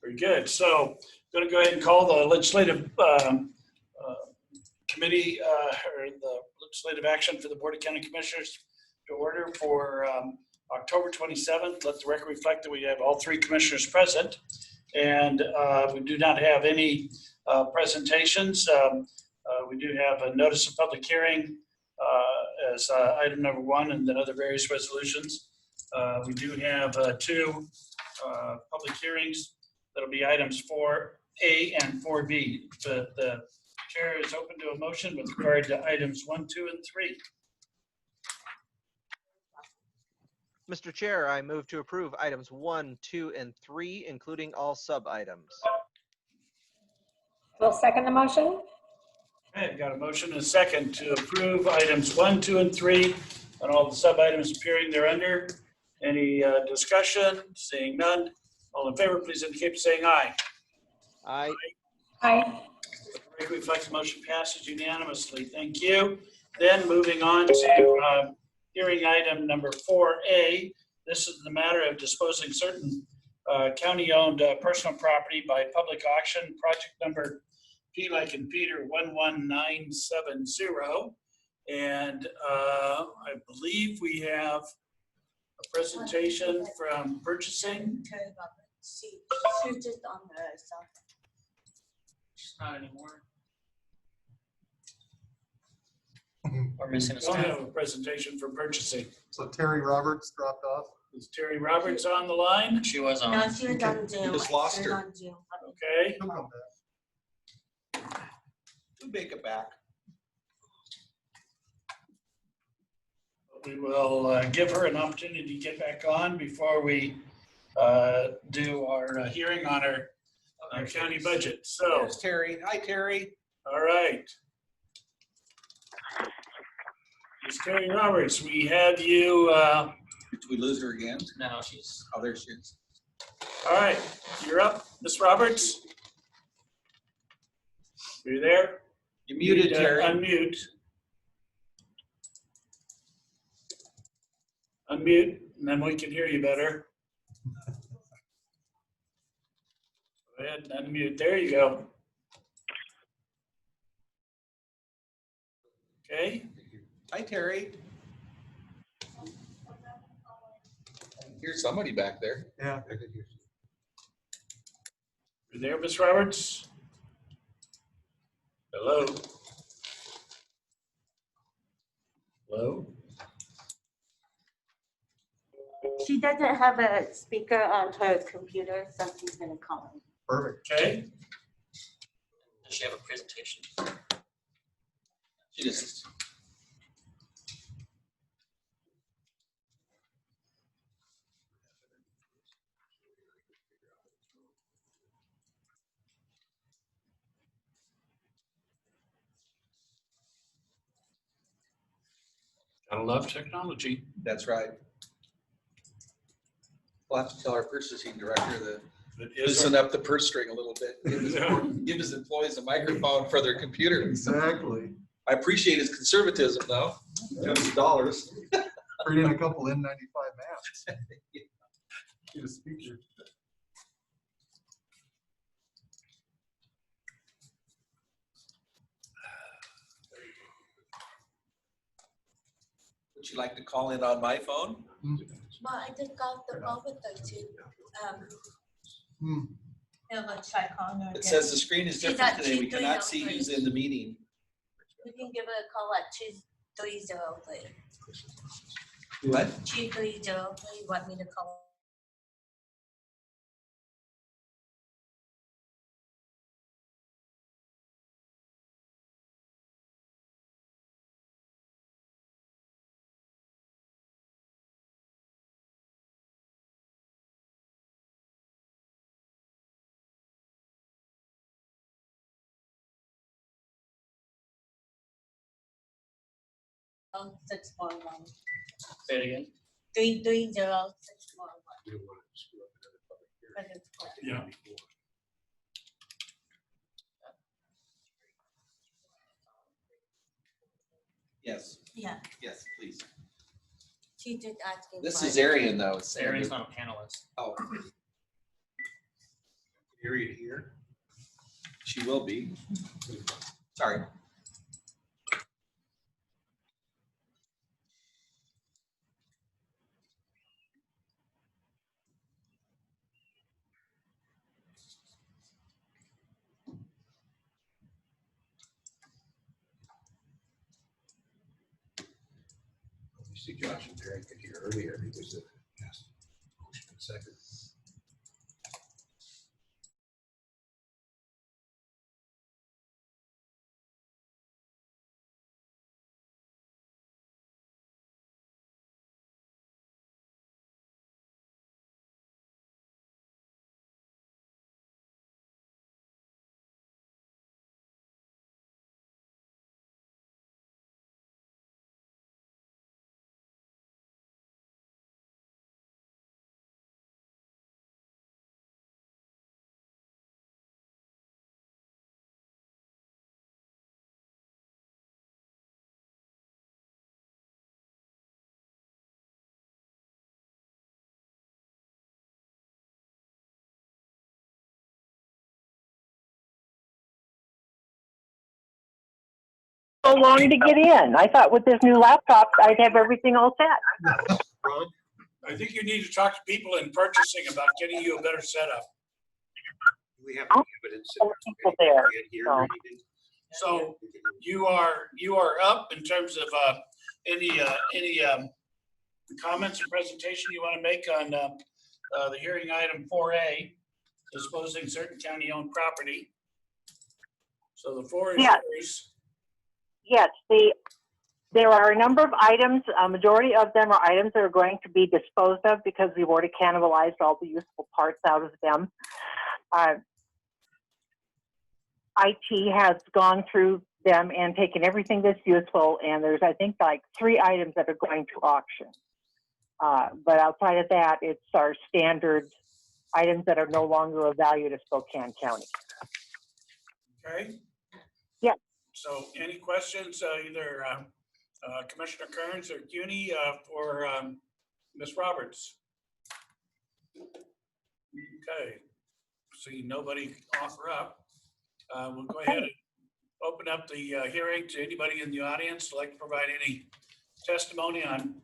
Very good. So I'm going to go ahead and call the legislative committee or the legislative action for the Board of County Commissioners to order for October 27th. Let the record reflect that we have all three commissioners present, and we do not have any presentations. We do have a notice of public hearing as item number 1, and then other various resolutions. We do have 2 public hearings. That'll be items 4A and 4B. The chair is open to a motion with regard to items 1, 2, and 3. Mr. Chair, I move to approve items 1, 2, and 3, including all sub-items. We'll second the motion. Okay, I've got a motion and a second to approve items 1, 2, and 3 and all the sub-items appearing thereunder. Any discussion? Seeing none. All in favor, please indicate by saying aye. Aye. Aye. The record reflects the motion passes unanimously. Thank you. Then moving on to hearing item number 4A. This is the matter of disposing certain county-owned personal property by public auction, project number P like in Peter 11970. And I believe we have a presentation from purchasing. She's just on the south. She's not anymore. Or missing a step. We don't have a presentation from purchasing. So Terry Roberts dropped off. Is Terry Roberts on the line? She was on. No, she was on Zoom. You just lost She was her. on Zoom. Okay. He'll come back. We'll make it back. We will give her an opportunity to get back on before we do our hearing on our county budget. So, There's Terry. Hi, Terry. all right. Ms. Terry Roberts, we have you. Did we lose her again? No, she's. Oh, there she is. All right, you're up, Ms. Roberts. Are you there? You muted, Terry. Unmute. Unmute, and then we can hear you better. Go ahead and unmute. There you go. Okay. Hi, Terry. Here's somebody back there. Yeah. You there, Ms. Roberts? Hello? Hello? She doesn't have a speaker on her computer, so she's gonna call him. Perfect. Okay. Does she have a presentation? She just. Gotta love technology. That's right. We'll have to tell our purchasing director to It is loosen up the purse string a little bit. Give his employees a microphone for their computers. Exactly. I appreciate his conservatism, though. $20. Bring in a couple N95 masks. Get a speaker. Would you like to call in on my phone? But I just got the call with her too. Yeah, let's try calling her It again. says the screen is She's different at today. We 230 cannot see who's in the meeting. You can give her a call at 2303. What? 2303, you want me to call? Oh, 641. Say it again. 330641. Yeah. Yes. Yeah, Yes, please. she just asking. This for is it. Arian, though. It's Arian's not a panelist. Oh, buried here. She will be. Sorry. You see Josh and Derek in here earlier. He was yes. Motion and second. So long to get in. I thought with this new laptop, I'd have everything all set. I think you need to talk to people in purchasing about getting you a better setup. We have evidence. All the people there, so. So you are up in terms of any comments or presentation you want to make on the hearing item 4A, disposing certain county-owned property. So the floor is Yeah. yours. Yes, there are a number of items. A majority of them are items that are going to be disposed of because we've already cannibalized all the useful parts out of them. IT has gone through them and taken everything that's useful, and there's, I think, like 3 items that are going to auction. But outside of that, it's our standard items that are no longer of value to Spokane County. Okay. Yeah. So any questions, either Commissioner Kearns or CUNY or Ms. Roberts? Okay. See nobody offer up. We'll go ahead and open up the hearing to anybody in the audience who'd like to provide any testimony on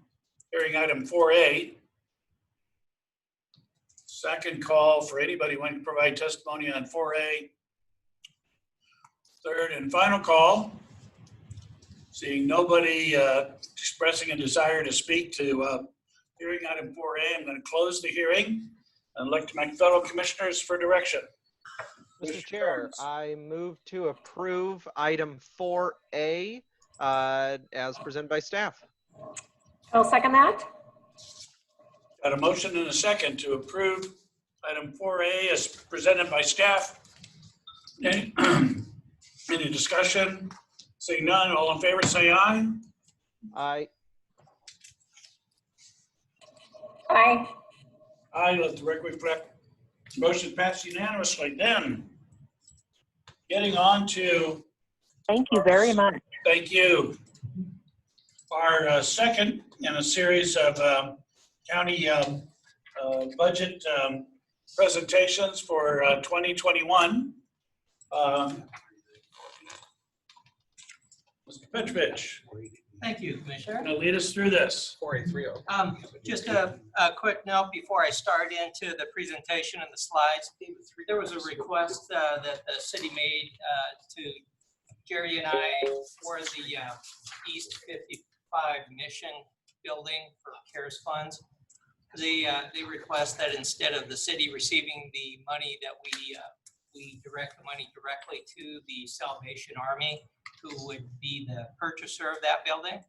hearing item 4A. Second call for anybody wanting to provide testimony on 4A. Third and final call. Seeing nobody expressing a desire to speak to hearing item 4A, I'm going to close the hearing and look to my fellow commissioners for direction. Mr. Chair, I move to approve item 4A as presented by staff. I'll second that. Got a motion and a second to approve item 4A as presented by staff. Any discussion? Seeing none, all in favor say aye. Aye. Aye. Aye, let the record reflect. Motion passed unanimously. Then, getting on to. Thank you very much. Thank you. Our second in a series of county budget presentations for 2021. Mr. Petrovich, Thank you, Commissioner. going to lead us through this. 4A30. Just a quick note before I start into the presentation and the slides. There was a request that the city made to Jerry and I for the East 55 Mission building for CARES funds. They request that instead of the city receiving the money, that we direct the money directly to the Salvation Army, who would be the purchaser of that building.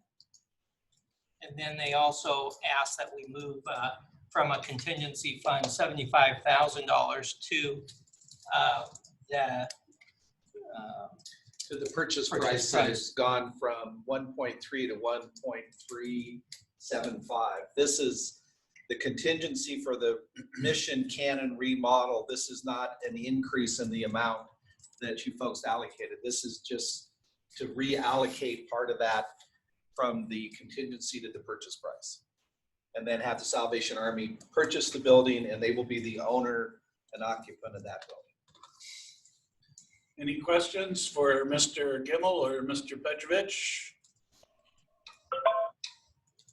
And then they also ask that we move from a contingency fund $75,000 to The purchase price has gone from 1.3 to 1.375. This is the contingency for the Mission Cannon remodel. This is not an increase in the amount that you folks allocated. This is just to reallocate part of that from the contingency to the purchase price. And then have the Salvation Army purchase the building, and they will be the owner and occupant of that building. Any questions for Mr. Gimmel or Mr. Petrovich?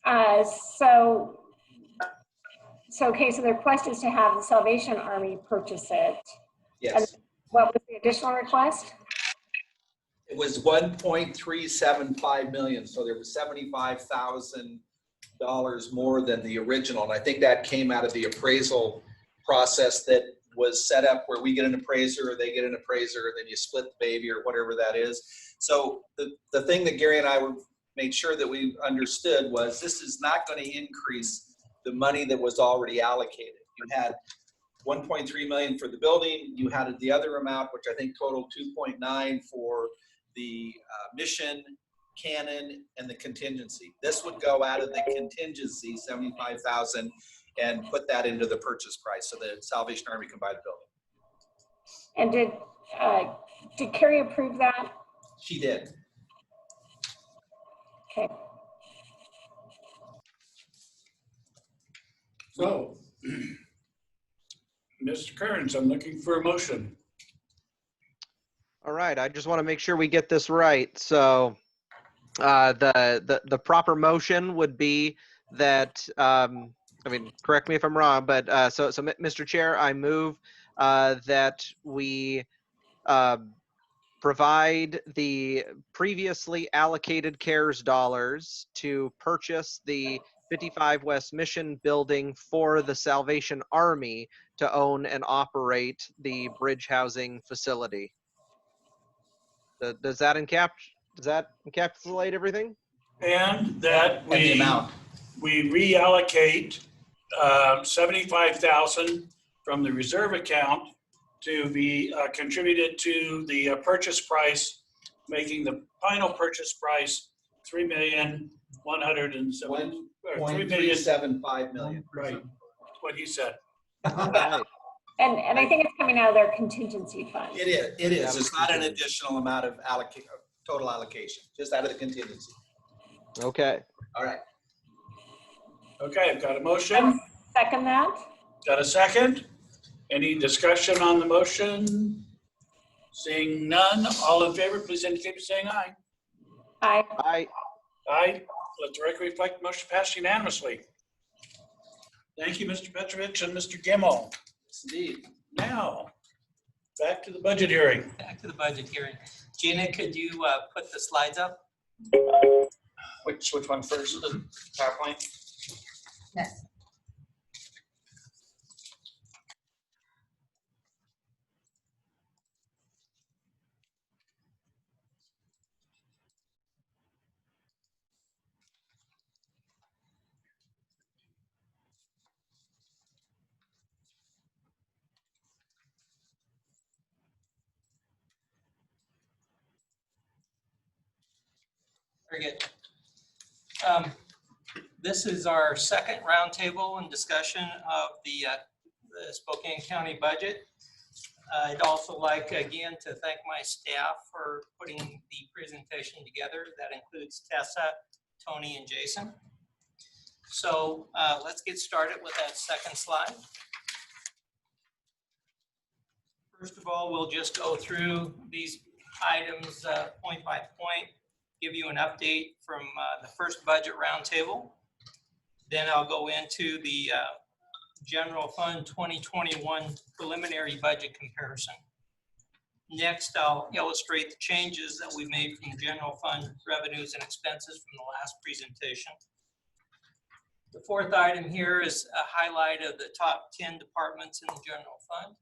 Okay, so the request is to have the Salvation Army purchase it. Yes. What was the additional request? It was 1.375 million, so there was $75,000 more than the original. And I think that came out of the appraisal process that was set up where we get an appraiser or they get an appraiser, and then you split the baby or whatever that is. So the thing that Gary and I made sure that we understood was this is not going to increase the money that was already allocated. You had 1.3 million for the building. You had the other amount, which I think totaled 2.9 for the mission, cannon, and the contingency. This would go out of the contingency, 75,000, and put that into the purchase price so that Salvation Army can buy the building. And did Carrie approve that? She did. Okay. So, Mr. Kearns, I'm looking for a motion. All right, I just want to make sure we get this right. So the proper motion would be that, I mean, correct me if I'm wrong, but so Mr. Chair, I move that we provide the previously allocated CARES dollars to purchase the 55 West Mission building for the Salvation Army to own and operate the bridge housing facility. Does that encapsulate everything? And that And the amount. we reallocate 75,000 from the reserve account to be contributed to the purchase price, making the final purchase price $3,175 million. Right, what he said. Right. And I think it's coming out of their contingency fund. It is. It is. It's not an additional amount of total allocation, just out of the contingency. Okay. All right. Okay, I've got a motion. Second that? Got a second? Any discussion on the motion? Seeing none, all in favor, please indicate by saying aye. Aye. Aye. Aye. Let the record reflect motion passed unanimously. Thank you, Mr. Petrovich and Mr. Gimmel. Yes, indeed. Now, back to the budget hearing. Back to the budget hearing. Gina, could you put the slides up? Which one first? The PowerPoint? Yes. Very good. This is our second roundtable and discussion of the Spokane County budget. I'd also like again to thank my staff for putting the presentation together. That includes Tessa, Tony, and Jason. So let's get started with that second slide. First of all, we'll just go through these items point by point, give you an update from the first budget roundtable. Then I'll go into the General Fund 2021 preliminary budget comparison. Next, I'll illustrate the changes that we made from General Fund revenues and expenses from the last presentation. The fourth item here is a highlight of the top 10 departments in the General Fund.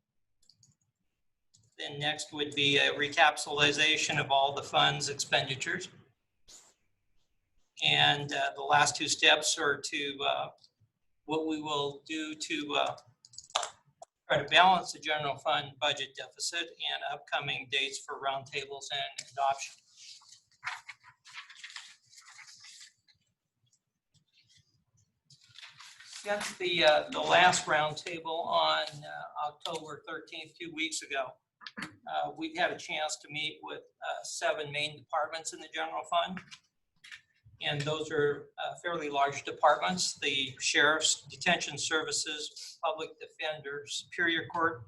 Then next would be a recapitalization of all the funds expenditures. And the last two steps are to what we will do to try to balance the general fund budget deficit and upcoming dates for roundtables and adoption. Since the last roundtable on October 13th, 2 weeks ago, we've had a chance to meet with 7 main departments in the general fund. And those are fairly large departments: the sheriff's, detention services, public defender, superior court,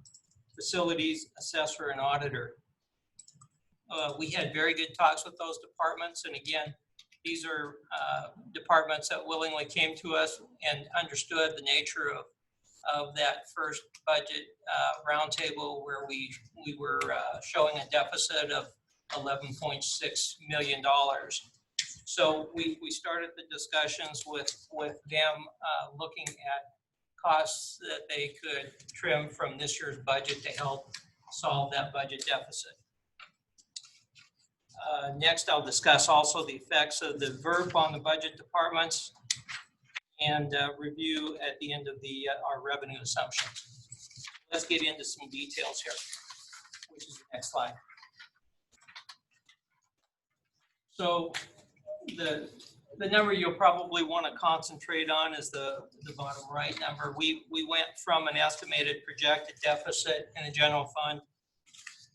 facilities, assessor, and auditor. We had very good talks with those departments. And again, these are departments that willingly came to us and understood the nature of that first budget roundtable where we were showing a deficit of $11.6 million. So we started the discussions with them looking at costs that they could trim from this year's budget to help solve that budget deficit. Next, I'll discuss also the effects of the VERP on the budget departments and review at the end of our revenue assumptions. Let's get into some details here, which is the next slide. So the number you'll probably want to concentrate on is the bottom right number. We went from an estimated projected deficit in the general fund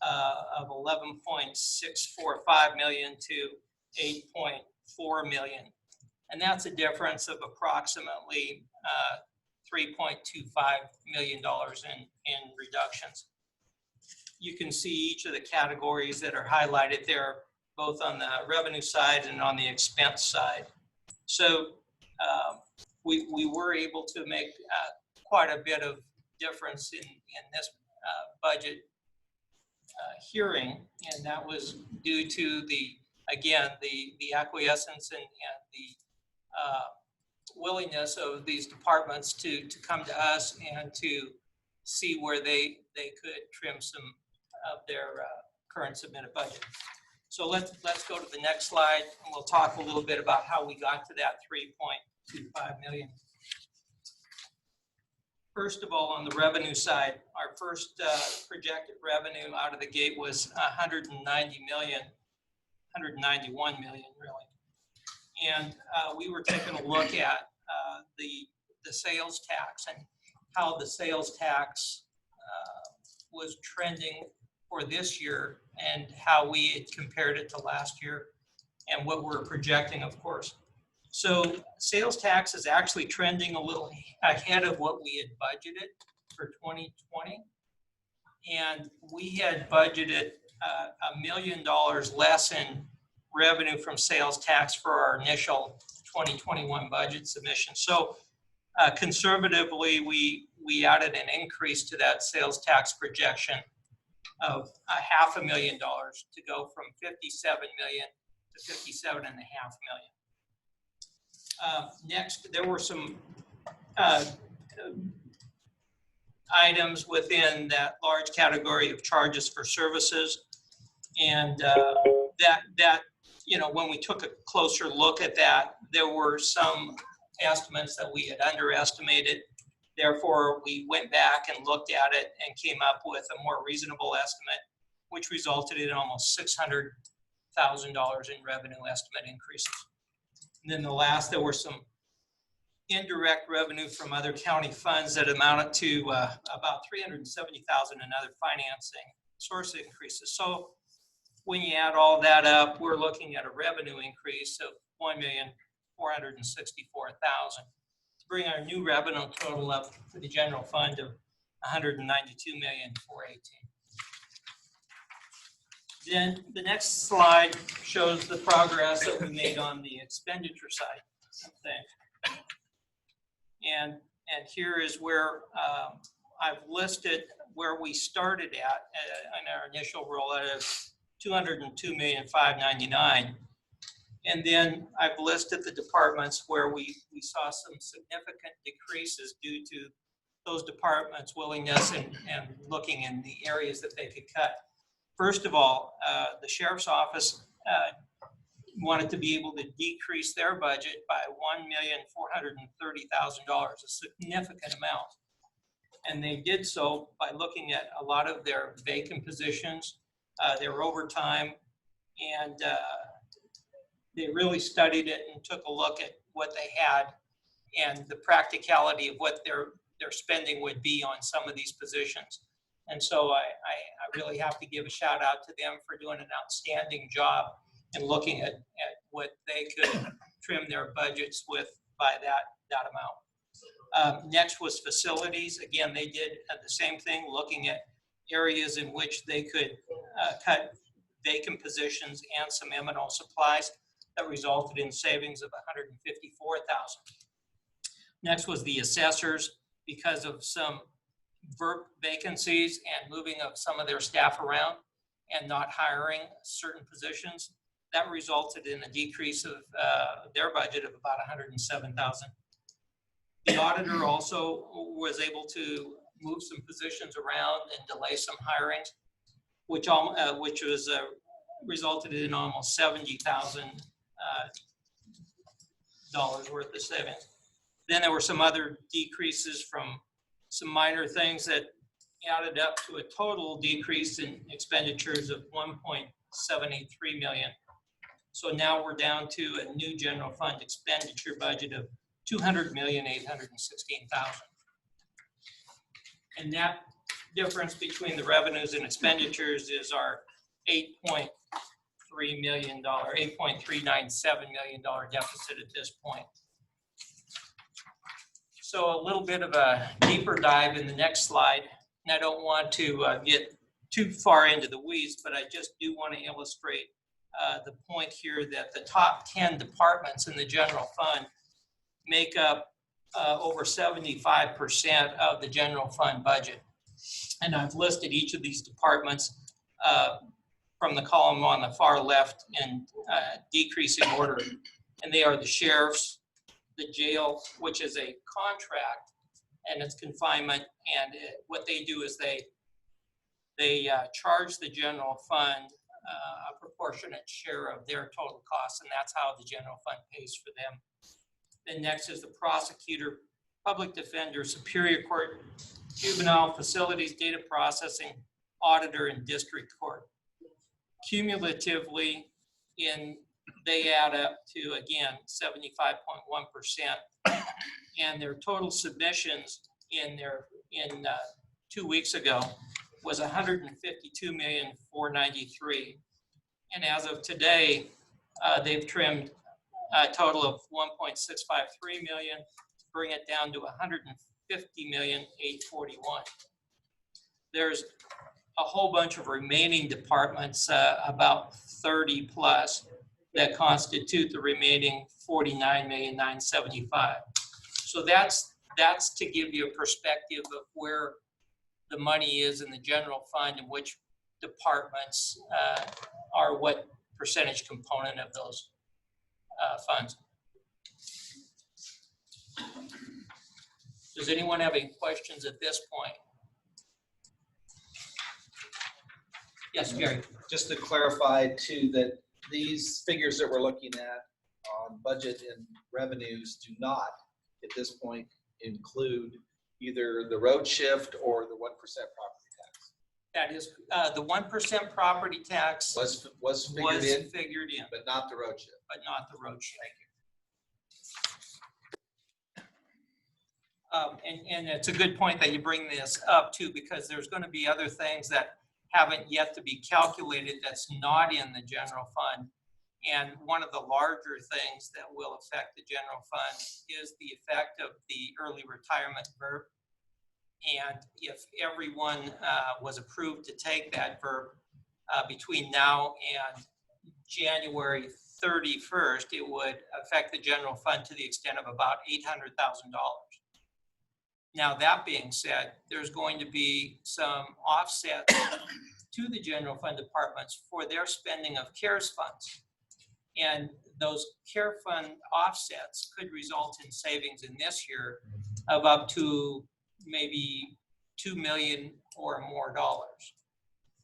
of 11.645 million to 8.4 million. And that's a difference of approximately $3.25 million in reductions. You can see each of the categories that are highlighted there, both on the revenue side and on the expense side. So we were able to make quite a bit of difference in this budget hearing, and that was due to the acquiescence and the willingness of these departments to come to us and to see where they could trim some of their current submitted budget. So let's go to the next slide, and we'll talk a little bit about how we got to that 3.25 million. First of all, on the revenue side, our first projected revenue out of the gate was 191 million really. And we were taking a look at the sales tax and how the sales tax was trending for this year and how we had compared it to last year and what we're projecting, of course. So sales tax is actually trending a little ahead of what we had budgeted for 2020. And we had budgeted $1 million less in revenue from sales tax for our initial 2021 budget submission. So conservatively, we added an increase to that sales tax projection of $500,000 to go from 57 million to 57.5 million. Next, there were some items within that large category of charges for services, and that when we took a closer look at that, there were some estimates that we had underestimated. Therefore, we went back and looked at it and came up with a more reasonable estimate, which resulted in almost $600,000 in revenue estimate increases. And then there were some indirect revenue from other county funds that amounted to about $370,000 in other financing source increases. So when you add all that up, we're looking at a revenue increase of $1,464,000. Bring our new revenue total up for the general fund of $192,418,000. Then the next slide shows the progress that we made on the expenditure side of things. And here is where I've listed where we started at on our initial rollout of $202,599,000. And then I've listed the departments where we saw some significant decreases due to those departments' willingness and looking in the areas that they could cut. First of all, the sheriff's office wanted to be able to decrease their budget by $1,430,000, a significant amount. And they did so by looking at a lot of their vacant positions, their overtime, and they really studied it and took a look at what they had and the practicality of what their spending would be on some of these positions. And so I really have to give a shout out to them for doing an outstanding job in looking at what they could trim their budgets with by that amount. Next was facilities. Again, they did the same thing, looking at areas in which they could cut vacant positions and some M&O supplies that resulted in savings of $154,000. Next was the assessors, because of some vacancies and moving of some of their staff around and not hiring certain positions. That resulted in a decrease of their budget of about $107,000. The auditor also was able to move some positions around and delay some hirings, which was resulted in almost $70,000 worth of savings. Then there were some other decreases from some minor things that added up to a total decrease in expenditures of $1.783 million. So now we're down to a new general fund expenditure budget of $200,816,000. And that difference between the revenues and expenditures is our $8.397 million deficit at this point. So a little bit of a deeper dive in the next slide. And I don't want to get too far into the weeds, but I just do want to illustrate the point here that the top 10 departments in the general fund make up over 75% of the general fund budget. And I've listed each of these departments from the column on the far left in decreasing order. And they are the sheriffs, the jail, which is a contract and it's confinement. And what they do is they charge the general fund a proportionate share of their total costs, and that's how the general fund pays for them. Then next is the prosecutor, public defender, superior court, juvenile facilities, data processing, auditor, and district court. Cumulatively, they add up to, again, 75.1%. And their total submissions in 2 weeks ago was $152,493,000. And as of today, they've trimmed a total of $1.653 million to bring it down to $150,841,000. There's a whole bunch of remaining departments, about 30 plus, that constitute the remaining $49,975,000. So that's to give you a perspective of where the money is in the general fund and which departments are what percentage component of those funds. Does anyone have any questions at this point? Yes, Gary. Just to clarify too, that these figures that we're looking at on budget and revenues do not, at this point, include either the road shift or the 1% property tax. That is, the 1% property tax Was figured in, but not the road shift. But not the road shift. And it's a good point that you bring this up too, because there's going to be other things that haven't yet to be calculated that's not in the general fund. And one of the larger things that will affect the general fund is the effect of the early retirement VERB. And if everyone was approved to take that VERB between now and January 31st, it would affect the general fund to the extent of about $800,000. Now, that being said, there's going to be some offsets to the general fund departments for their spending of CARES funds. And those CARE fund offsets could result in savings in this year of up to maybe $2 million or more dollars.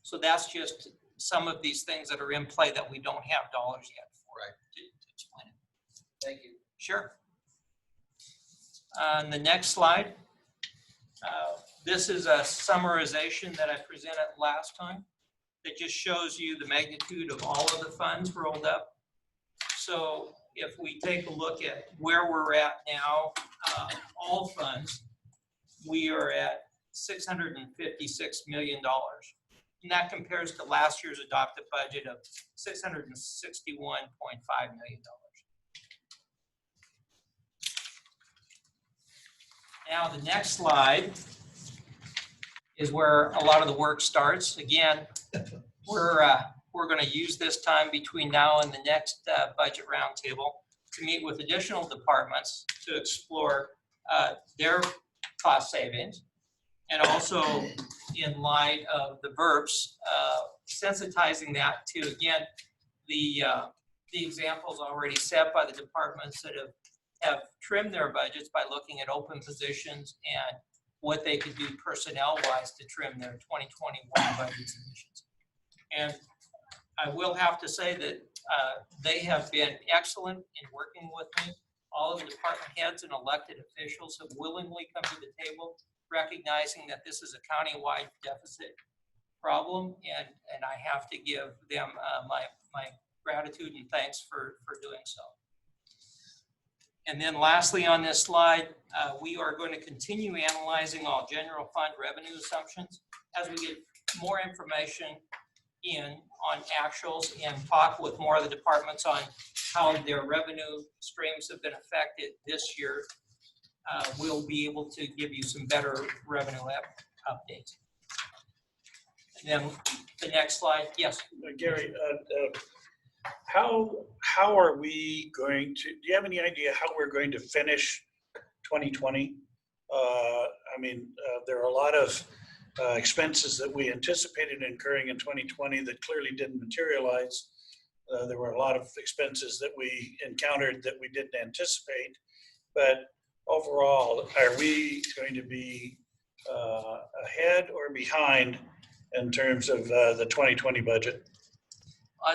So that's just some of these things that are in play that we don't have dollars yet for. Right. To explain it. Thank you. Sure. On the next slide, this is a summarization that I presented last time that just shows you the magnitude of all of the funds rolled up. So if we take a look at where we're at now, all funds, we are at $656 million. And that compares to last year's adopted budget of $661.5 million. Now the next slide is where a lot of the work starts. Again, we're we're going to use this time between now and the next budget roundtable to meet with additional departments to explore their cost savings. And also in light of the VERPs, sensitizing that to, again, the examples already set by the departments that have trimmed their budgets by looking at open positions and what they could do personnel-wise to trim their 2021 budget submissions. And I will have to say that they have been excellent in working with me. All of the department heads and elected officials have willingly come to the table, recognizing that this is a countywide deficit problem, and I have to give them my gratitude and thanks for doing so. And then lastly on this slide, we are going to continue analyzing all general fund revenue assumptions as we get more information in on actuals and talk with more of the departments on how their revenue streams have been affected this year. We'll be able to give you some better revenue updates. And then the next slide, yes. Gary, how are we going to, do you have any idea how we're going to finish 2020? I mean, there are a lot of expenses that we anticipated incurring in 2020 that clearly didn't materialize. There were a lot of expenses that we encountered that we didn't anticipate. But overall, are we going to be ahead or behind in terms of the 2020 budget?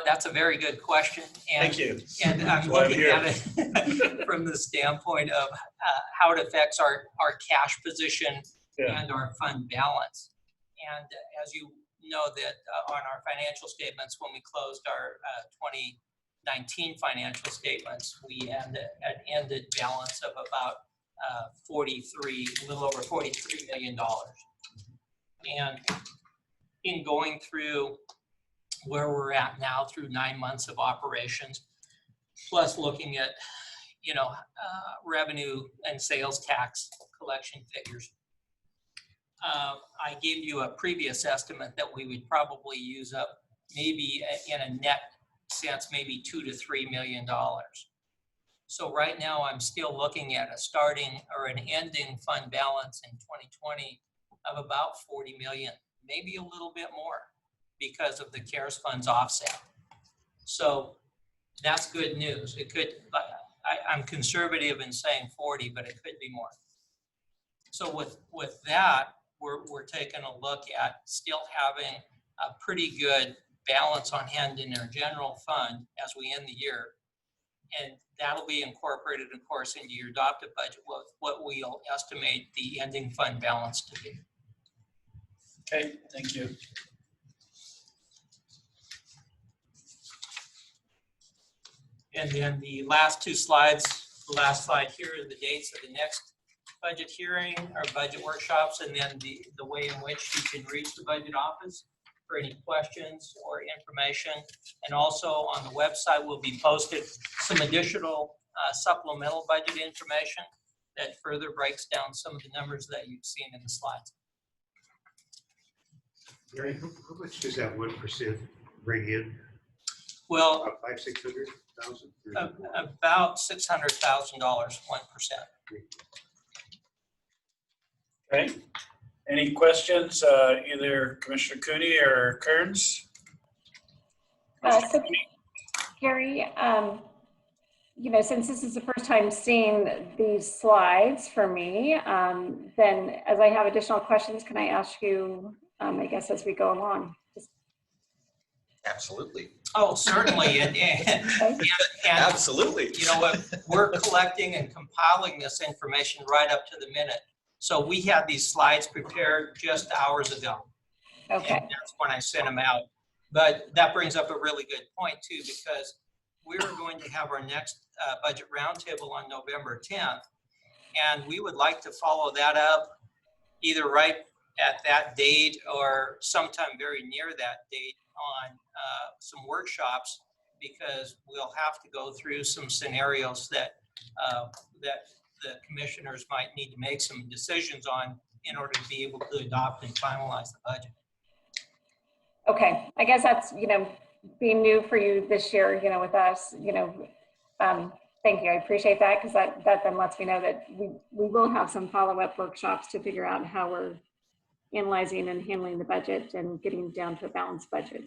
That's a very good question. And, Thank you. And I'm looking at it from the standpoint of how it affects our cash position and our fund balance. And as you know that on our financial statements, when we closed our 2019 financial statements, we had an ended balance of about a little over $43 million. And in going through where we're at now through 9 months of operations, plus looking at, revenue and sales tax collection figures. I gave you a previous estimate that we would probably use up maybe in a net sense, maybe $2 to $3 million. So right now I'm still looking at a starting or an ending fund balance in 2020 of about 40 million, maybe a little bit more, because of the CARES funds offset. So that's good news. It could, I'm conservative in saying 40, but it could be more. So with that, we're taking a look at still having a pretty good balance on hand in our general fund as we end the year. And that'll be incorporated, of course, into your adopted budget, what we'll estimate the ending fund balance to be. Okay, thank you. And then the last two slides, the last slide here are the dates of the next budget hearing or budget workshops, and then the way in which you can reach the budget office for any questions or information. And also on the website will be posted some additional supplemental budget information that further breaks down some of the numbers that you've seen in the slides. Gary, how much does that 1% bring in? Well, About 600,000. about $600,000, 1%. Okay. Any questions, either Commissioner Cooney or Kearns? So, Gary, since this is the first time seeing these slides for me, then as I have additional questions, can I ask you, I guess, as we go along? Absolutely. Oh, certainly. And Absolutely. You know what? We're collecting and compiling this information right up to the minute. So we had these slides prepared just hours ago. Okay. And that's when I sent them out. But that brings up a really good point too, because we're going to have our next budget roundtable on November 10th. And we would like to follow that up either right at that date or sometime very near that date on some workshops, because we'll have to go through some scenarios that the commissioners might need to make some decisions on in order to be able to adopt and finalize the budget. Okay, I guess that's, be new for you this year, you know, with us, you know, thank you. I appreciate that because that then lets me know that we will have some follow-up workshops to figure out how we're analyzing and handling the budget and getting down to a balanced budget.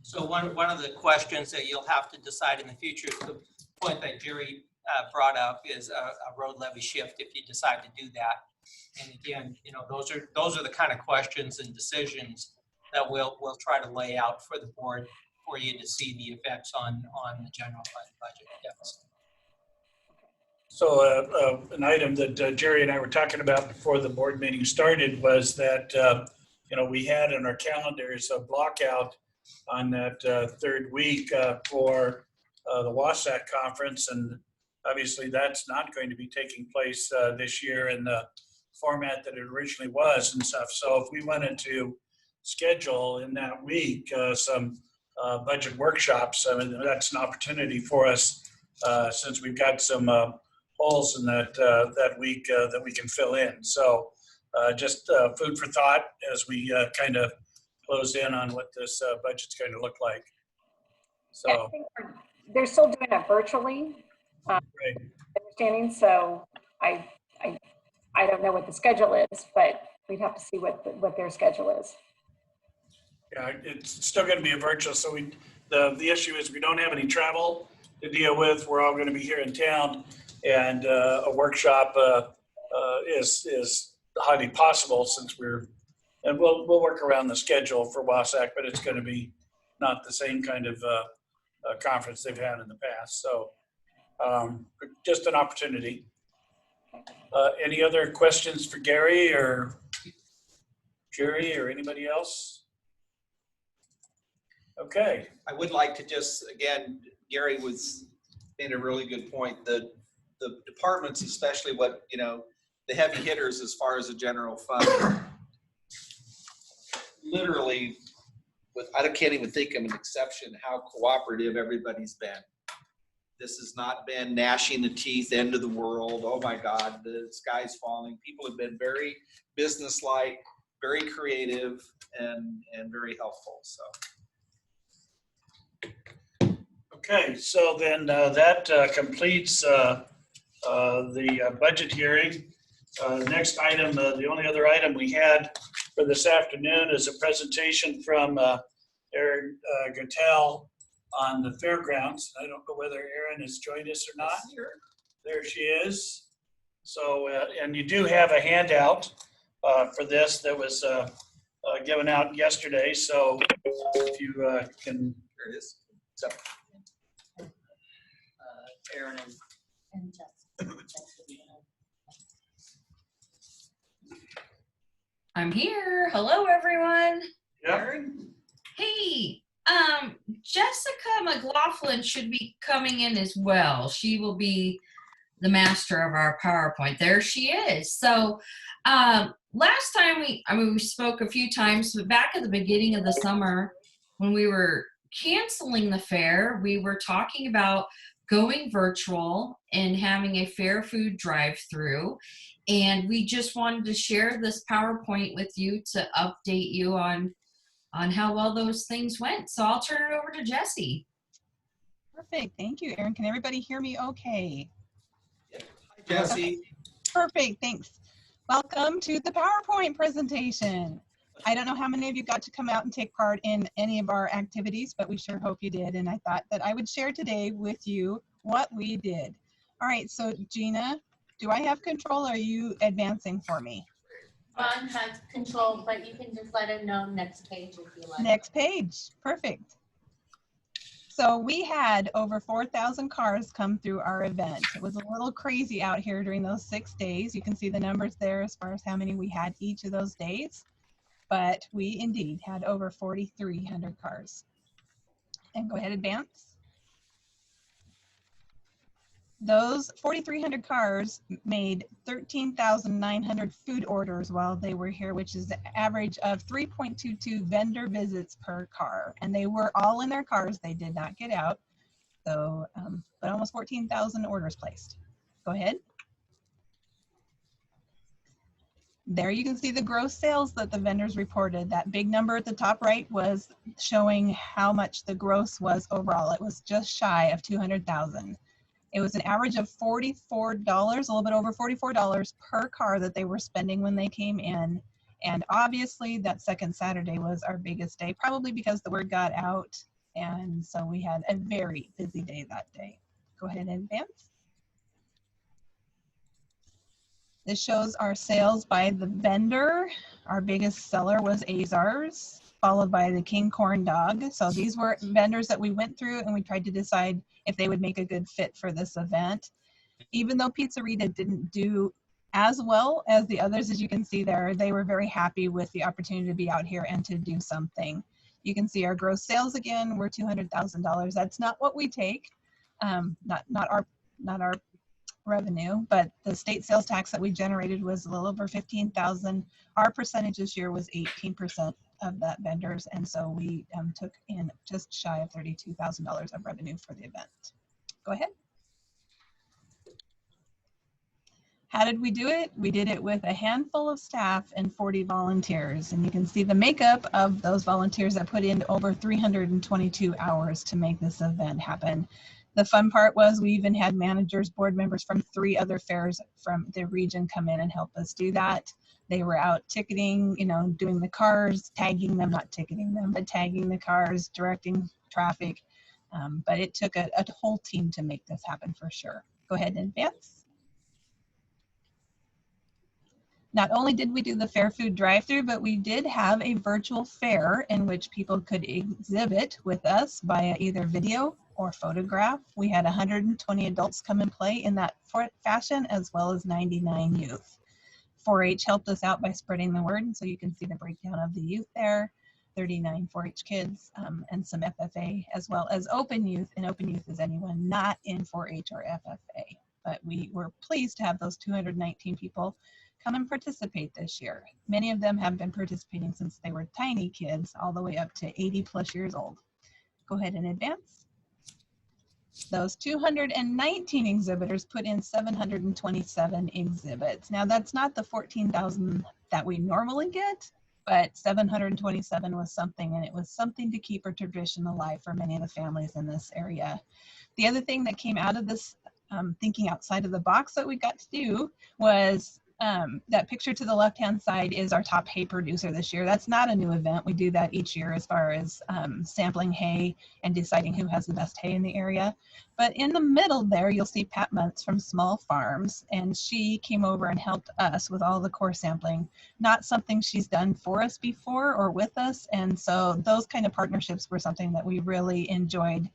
So one of the questions that you'll have to decide in the future is the point that Jerry brought up is a road levy shift if you decide to do that. And again, you know, those are the kind of questions and decisions that we'll try to lay out for the board for you to see the effects on the general fund budget deficit. So an item that Jerry and I were talking about before the board meeting started was that, you know, we had in our calendars a block out on that third week for the Wasatch conference. And obviously that's not going to be taking place this year in the format that it originally was and stuff. So if we wanted to schedule in that week some budget workshops, I mean, that's an opportunity for us since we've got some holes in that week that we can fill in. So just food for thought as we kind of close in on what this budget's going to look like. So Yeah, I think they're still doing it virtually, right. understanding. So I don't know what the schedule is, but we'd have to see what their schedule is. Yeah, it's still going to be a virtual. So the issue is we don't have any travel to deal with. We're all going to be here in town, and a workshop is highly possible since and we'll work around the schedule for Wasatch, but it's going to be not the same kind of conference they've had in the past. So just an opportunity. Any other questions for Gary or Jerry or anybody else? Okay. I would like to just, again, Gary made a really good point. The departments, especially what, you know, the heavy hitters as far as the general fund, literally, I can't even think of an exception how cooperative everybody's been. This has not been gnashing the teeth, end of the world, oh my God, the sky's falling. People have been very businesslike, very creative, and very helpful. So. Okay, so then that completes the budget hearing. Next item, the only other item we had for this afternoon is a presentation from Erin Gertel on the fairgrounds. I don't know whether Erin has joined us or not. There she is. So, and you do have a handout for this that was given out yesterday. So if you can. There it is. So. Aaron And Jessica. I'm here. Hello, everyone. Yeah. Hey, Jessica McLaughlin should be coming in as well. She will be the master of our PowerPoint. There she is. So last time we spoke a few times, but back at the beginning of the summer when we were canceling the fair, we were talking about going virtual and having a fair food drive-through. And we just wanted to share this PowerPoint with you to update you on how well those things went. So I'll turn it over to Jessie. Perfect. Thank you, Erin. Can everybody hear me okay? Hi, Jessie. Perfect. Thanks. Welcome to the PowerPoint presentation. I don't know how many of you got to come out and take part in any of our activities, but we sure hope you did. And I thought that I would share today with you what we did. All right, so Gina, do I have control or are you advancing for me? Ron has control, but you can just let him know next page if you like. Next page. Perfect. So we had over 4,000 cars come through our event. It was a little crazy out here during those 6 days. You can see the numbers there as far as how many we had each of those days. But we indeed had over 4,300 cars. And go ahead, advance. Those 4,300 cars made 13,900 food orders while they were here, which is the average of 3.22 vendor visits per car. And they were all in their cars. They did not get out. So, but almost 14,000 orders placed. Go ahead. There you can see the gross sales that the vendors reported. That big number at the top right was showing how much the gross was overall. It was just shy of 200,000. It was an average of $44, a little bit over $44 per car that they were spending when they came in. And obviously that second Saturday was our biggest day, probably because the word got out. And so we had a very busy day that day. Go ahead and advance. This shows our sales by the vendor. Our biggest seller was Azar's, followed by the King Corn Dog. So these were vendors that we went through and we tried to decide if they would make a good fit for this event. Even though Pizzerita didn't do as well as the others, as you can see there, they were very happy with the opportunity to be out here and to do something. You can see our gross sales again were $200,000. That's not what we take, not our revenue, but the state sales tax that we generated was a little over 15,000. Our percentage this year was 18% of that vendors, and so we took in just shy of $32,000 of revenue for the event. Go ahead. How did we do it? We did it with a handful of staff and 40 volunteers, and you can see the makeup of those volunteers that put in over 322 hours to make this event happen. The fun part was we even had managers, board members from 3 other fairs from the region come in and help us do that. They were out ticketing, you know, doing the cars, tagging them, not ticketing them, but tagging the cars, directing traffic. But it took a whole team to make this happen for sure. Go ahead and advance. Not only did we do the fair food drive-through, but we did have a virtual fair in which people could exhibit with us via either video or photograph. We had 120 adults come and play in that fashion, as well as 99 youth. 4-H helped us out by spreading the word, and so you can see the breakdown of the youth there, 39 4-H kids, and some FFA, as well as open youth, and open youth is anyone not in 4-H or FFA. But we were pleased to have those 219 people come and participate this year. Many of them have been participating since they were tiny kids, all the way up to 80 plus years old. Go ahead and advance. Those 219 exhibitors put in 727 exhibits. Now that's not the 14,000 that we normally get, but 727 was something, and it was something to keep our tradition alive for many of the families in this area. The other thing that came out of this thinking outside of the box that we got to do was that picture to the left-hand side is our top hay producer this year. That's not a new event. We do that each year as far as sampling hay and deciding who has the best hay in the area. But in the middle there, you'll see Pat Muntz from Small Farms, and she came over and helped us with all the core sampling. Not something she's done for us before or with us, and so those kind of partnerships were something that we really enjoyed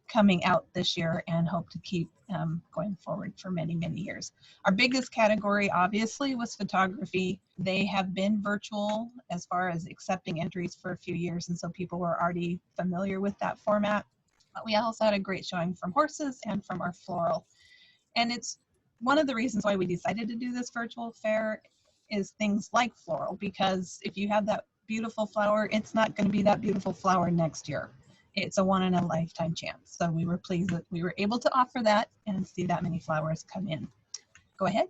coming out this year and hope to keep going forward for many, many years. Our biggest category obviously was photography. They have been virtual as far as accepting entries for a few years, and so people were already familiar with that format. But we also had a great showing from horses and from our floral. And it's one of the reasons why we decided to do this virtual fair is things like floral, because if you have that beautiful flower, it's not going to be that beautiful flower next year. It's a one-in-a-lifetime chance. So we were pleased that we were able to offer that and see that many flowers come in. Go ahead.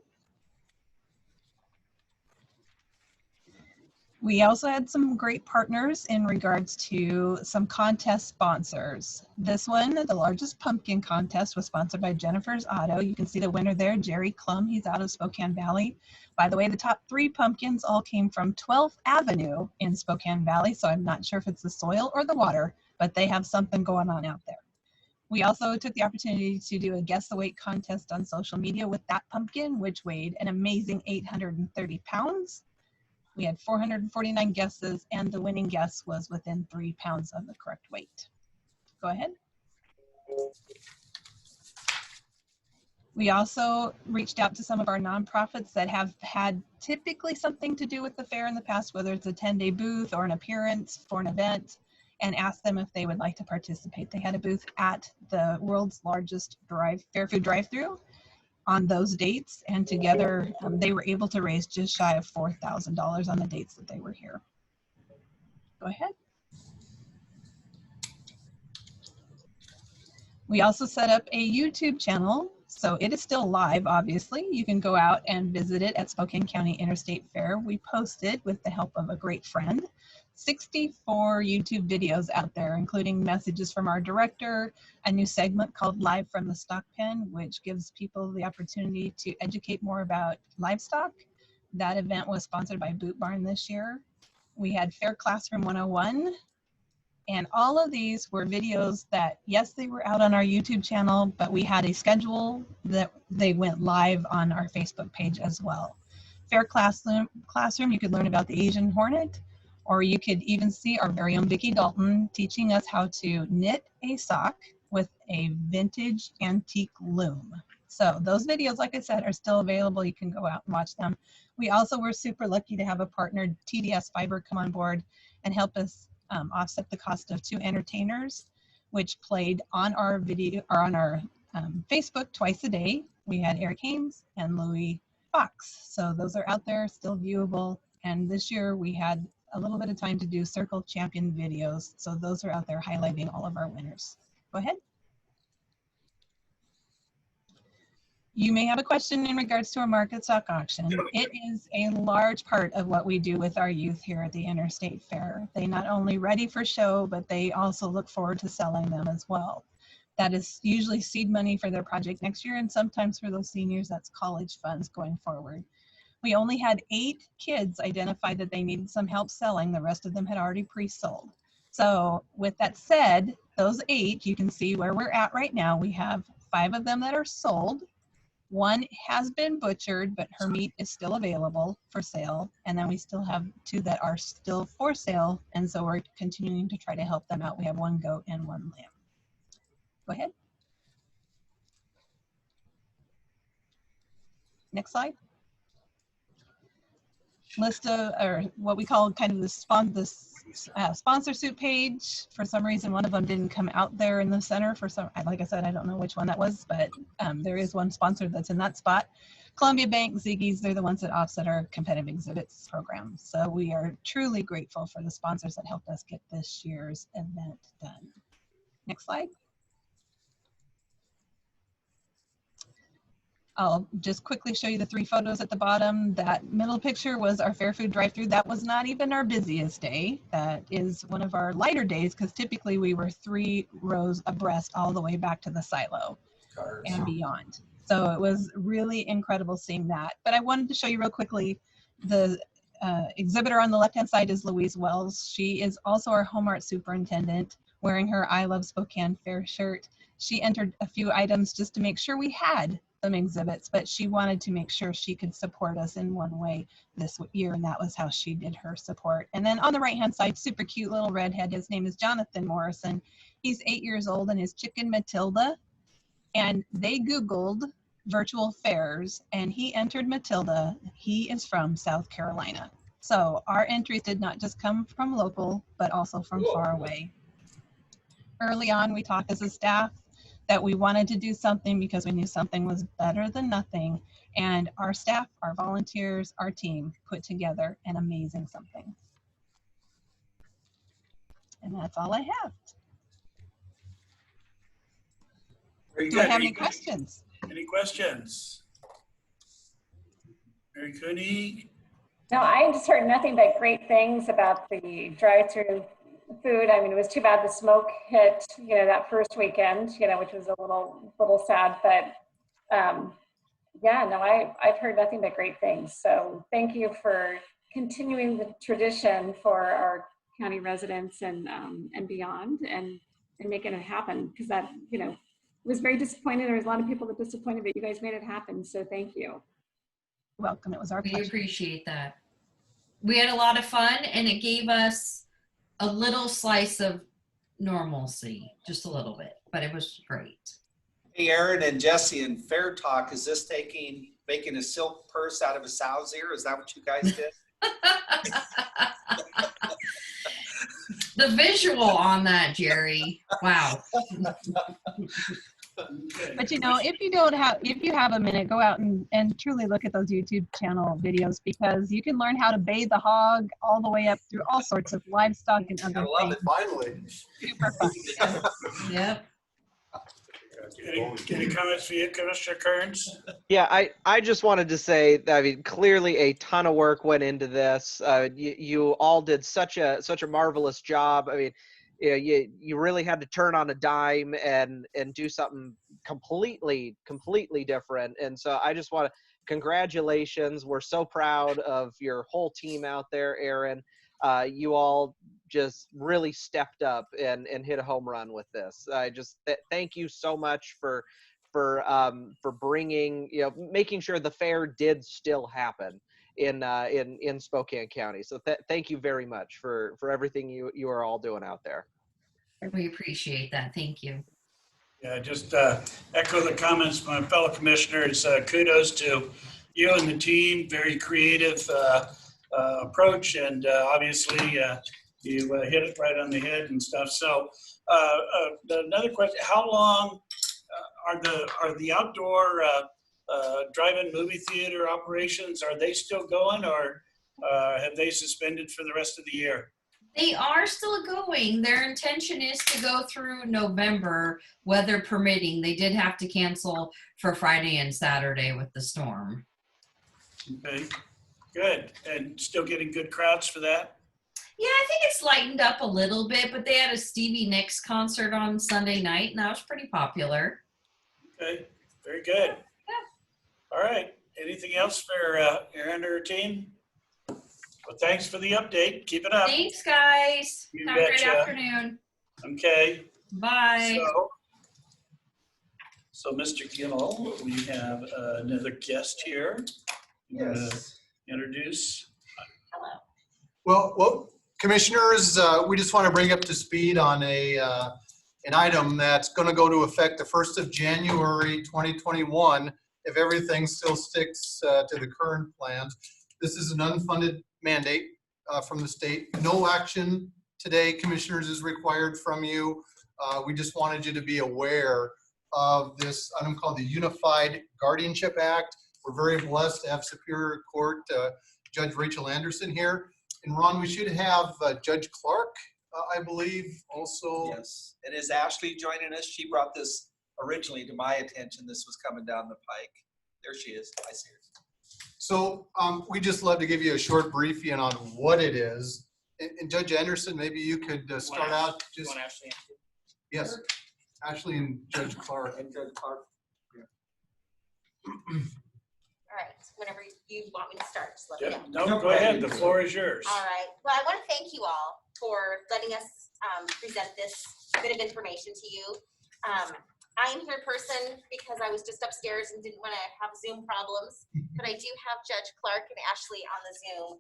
We also had some great partners in regards to some contest sponsors. This one, the largest pumpkin contest, was sponsored by Jennifer's Auto. You can see the winner there, Jerry Klum. He's out of Spokane Valley. By the way, the top 3 pumpkins all came from 12th Avenue in Spokane Valley, so I'm not sure if it's the soil or the water, but they have something going on out there. We also took the opportunity to do a guess the weight contest on social media with that pumpkin, which weighed an amazing 830 pounds. We had 449 guesses, and the winning guess was within 3 pounds of the correct weight. Go ahead. We also reached out to some of our nonprofits that have had typically something to do with the fair in the past, whether it's a 10-day booth or an appearance for an event, and asked them if they would like to participate. They had a booth at the world's largest fair food drive-through on those dates, and together they were able to raise just shy of $4,000 on the dates that they were here. Go ahead. We also set up a YouTube channel So it is still live, obviously. You can go out and visit it at Spokane County Interstate Fair. We posted, with the help of a great friend, 64 YouTube videos out there, including messages from our director, a new segment called Live from the Stock Pen, which gives people the opportunity to educate more about livestock. That event was sponsored by Boot Barn this year. We had Fair Classroom 101. And all of these were videos that, yes, they were out on our YouTube channel, but we had a schedule that they went live on our Facebook page as well. Fair Classroom, you could learn about the Asian hornet, or you could even see our very own Vicki Dalton teaching us how to knit a sock with a vintage antique loom. So those videos, like I said, are still available. You can go out and watch them. We also were super lucky to have a partner, TDS Fiber, come on board and help us offset the cost of 2 entertainers, which played on our video or on our Facebook twice a day. We had Eric Haynes and Louis Fox. So those are out there, still viewable. And this year we had a little bit of time to do Circle Champion videos. So those are out there highlighting all of our winners. Go ahead. You may have a question in regards to our market stock auction. It is a large part of what we do with our youth here at the Interstate Fair. They not only ready for show, but they also look forward to selling them as well. That is usually seed money for their project next year, and sometimes for those seniors, that's college funds going forward. We only had 8 kids identify that they needed some help selling. The rest of them had already pre-sold. So with that said, those 8, you can see where we're at right now. We have 5 of them that are sold. 1 has been butchered, but her meat is still available for sale. And then we still have 2 that are still for sale. And so we're continuing to try to help them out. We have 1 goat and 1 lamb. Go ahead. Next slide. List of, or what we call kind of the sponsor suit page. For some reason, one of them didn't come out there in the center. For some, like I said, I don't know which one that was, but there is one sponsor that's in that spot. Columbia Bank, Ziggy's, they're the ones that offset our competitive exhibits program. So we are truly grateful for the sponsors that helped us get this year's event done. Next slide. I'll just quickly show you the 3 photos at the bottom. That middle picture was our Fair Food drive-thru. That was not even our busiest day. That is one of our lighter days because typically we were 3 rows abreast all the way back to the silo and beyond. So it was really incredible seeing that. But I wanted to show you real quickly, the exhibitor on the left-hand side is Louise Wells. She is also our home art superintendent, wearing her I Love Spokane Fair shirt. She entered a few items just to make sure we had some exhibits, but she wanted to make sure she could support us in one way this year, and that was how she did her support. And then on the right hand side, super cute little redhead, his name is Jonathan Morrison. He's 8 years old and his chicken Matilda, and they Googled virtual fairs and he entered Matilda. He is from South Carolina. So our entries did not just come from local, but also from far away. Early on, we talked as a staff that we wanted to do something because we knew something was better than nothing. And our staff, our volunteers, our team put together an amazing something. And that's all I have. Very Do I good. have any questions? Any questions? Mary Cooney? No, I just heard nothing but great things about the drive-through food. I mean, it was too bad the smoke hit, that first weekend, which was a little sad, but yeah, no, I've heard nothing but great things. So thank you for continuing the tradition for our county residents and beyond and making it happen, because that, was very disappointed. There was a lot of people that were disappointed, but you guys made it happen. So thank you. Welcome. It was our pleasure. We appreciate that. We had a lot of fun and it gave us a little slice of normalcy, just a little bit, but it was great. Hey, Aaron and Jesse, in Fair Talk, is this making a silk purse out of a sow's ear? Is that what you guys did? The visual on that, Jerry. Wow. But if you have a minute, go out and truly look at those YouTube channel videos, because you can learn how to bathe the hog all the way up through all sorts of livestock and other I love things. it, finally. Super fun. Yep. Any comments for you, Commissioner Kearns? Yeah, I just wanted to say that, I mean, clearly a ton of work went into this. You all did such a marvelous job. I mean, you really had to turn on a dime and do something completely different. And so I just want to congratulations. We're so proud of your whole team out there, Aaron. You all just really stepped up and hit a home run with this. I just thank you so much for bringing, making sure the fair did still happen in Spokane County. So thank you very much for everything you are all doing out there. We appreciate that. Thank you. Yeah, just echo the comments from my fellow commissioners. Kudos to you and the team. Very creative approach, and obviously you hit it right on the head and stuff. So another question: how long are the outdoor drive-in movie theater operations? Are they still going, or have they suspended for the rest of the year? They are still going. Their intention is to go through November, weather permitting. They did have to cancel for Friday and Saturday with the storm. Okay, good. And still getting good crowds for that? Yeah, I think it's lightened up a little bit, but they had a Stevie Nicks concert on Sunday night, and that was pretty popular. Okay, very good. Yeah. All right. Anything else for Aaron or her team? Well, thanks for the update. Keep it up. Thanks, guys. You Have a great betcha. afternoon. Okay. Bye. So Mr. Gill, we have another guest here. You wanna Yes. introduce? Hello. Well, commissioners, we just want to bring up to speed on an item that's going to go to effect the 1st of January 2021 if everything still sticks to the current plans. This is an unfunded mandate from the state. No action today, commissioners, is required from you. We just wanted you to be aware of this item called the Unified Guardianship Act. We're very blessed to have Superior Court Judge Rachel Anderson here. And Ron, we should have Judge Clark, I believe, also. Yes, and is Ashley joining us? She brought this originally to my attention. This was coming down the pike. There she is. I see her. So we just love to give you a short briefing on what it is. And Judge Anderson, maybe you could start out just. You want Ashley? Yes, Ashley and Judge Clark. And Judge Clark. All right, whenever you want me to start, just let me know. No, go ahead. The floor is yours. All right, well, I want to thank you all for letting us present this bit of information to you. I am here in person because I was just upstairs and didn't want to have Zoom problems, but I do have Judge Clark and Ashley on the Zoom.